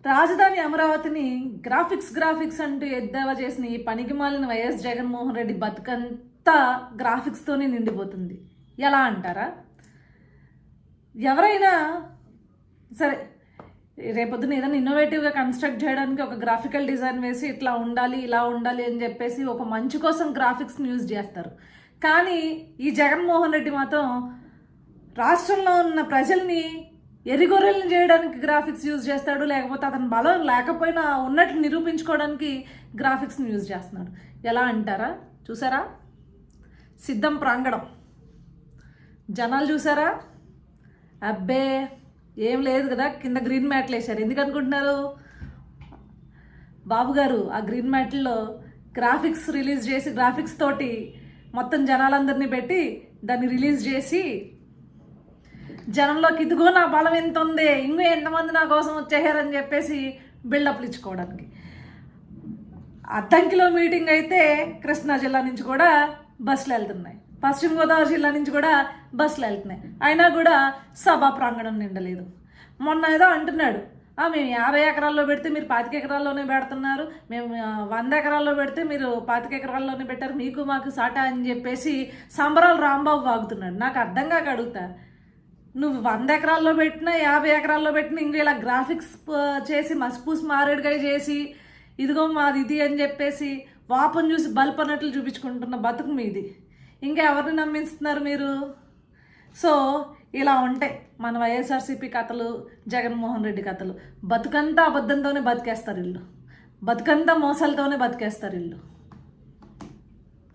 రాజధాని అమరావతిని గ్రాఫిక్స్ అంటూ ఎద్దేవా చేసిన ఈ పనికిమాలిన వైఎస్ జగన్మోహన్ రెడ్డి బతుకంతా గ్రాఫిక్స్తోనే నిండిపోతుంది. ఎలా అంటారా? ఎవరైనా సరే రేపొద్దున ఏదైనా ఇన్నోవేటివ్గా కన్స్ట్రక్ట్ చేయడానికి ఒక గ్రాఫికల్ డిజైన్ వేసి ఇట్లా ఉండాలి ఇలా ఉండాలి అని చెప్పేసి ఒక మంచి కోసం గ్రాఫిక్స్ని యూజ్ చేస్తారు. కానీ ఈ జగన్మోహన్ రెడ్డి మాత్రం రాష్ట్రంలో ఉన్న ప్రజల్ని ఎరిగొర్రెలను చేయడానికి గ్రాఫిక్స్ యూజ్ చేస్తాడు, లేకపోతే అతని బలం లేకపోయినా ఉన్నట్లు నిరూపించుకోవడానికి గ్రాఫిక్స్ని యూజ్ చేస్తున్నాడు. ఎలా అంటారా? చూసారా సిద్ధం ప్రాంగణం, జనాలు చూసారా? అబ్బే ఏం లేదు కదా, కింద గ్రీన్ మ్యాట్లు వేశారు. ఎందుకు అనుకుంటున్నారు? బాబు గారు ఆ గ్రీన్ మ్యాట్లో గ్రాఫిక్స్ రిలీజ్ చేసి గ్రాఫిక్స్ తోటి మొత్తం జనాలందరినీ పెట్టి దాన్ని రిలీజ్ చేసి జనంలోకి ఇదిగో నా బలం ఎంత ఉంది, ఇంకో ఎంతమంది నా కోసం వచ్చేసారని చెప్పేసి బిల్డప్లు ఇచ్చుకోవడానికి. అద్దంకిలో మీటింగ్ అయితే కృష్ణా జిల్లా నుంచి కూడా బస్సులు వెళ్తున్నాయి, పశ్చిమ గోదావరి జిల్లా నుంచి కూడా బస్సులు వెళ్తున్నాయి, అయినా కూడా సభా ప్రాంగణం నిండలేదు. మొన్న ఏదో అంటున్నాడు, మేము 50 ఎకరాల్లో పెడితే మీరు 25 ఎకరాల్లోనే పెడుతున్నారు, మేము 100 ఎకరాల్లో పెడితే మీరు 25 ఎకరాల్లోనే పెట్టారు, మీకు మాకు సాటా అని చెప్పేసి సంబరాలు రాంబాబు వాగుతున్నాడు. నాకు అర్థం కాక అడుగుతా, నువ్వు 100 ఎకరాల్లో పెట్టినా 50 ఎకరాల్లో పెట్టినా ఇంక ఇలా గ్రాఫిక్స్ చేసి మసిపూసి మారేడుగా చేసి ఇదిగో మాది ఇది అని చెప్పేసి వాపను చూసి బల్బ్ అన్నట్లు చూపించుకుంటున్న బతుకు మీది. ఇంకా ఎవరిని నమ్మిస్తున్నారు మీరు? సో ఇలా ఉంటాయి మన వైఎస్ఆర్సీపీ కథలు, జగన్మోహన్ రెడ్డి కథలు. బతుకంతా అబద్ధంతోనే బతికేస్తారు ఇల్లు, బతుకంతా మోసాలతోనే బతికేస్తారు ఇల్లు.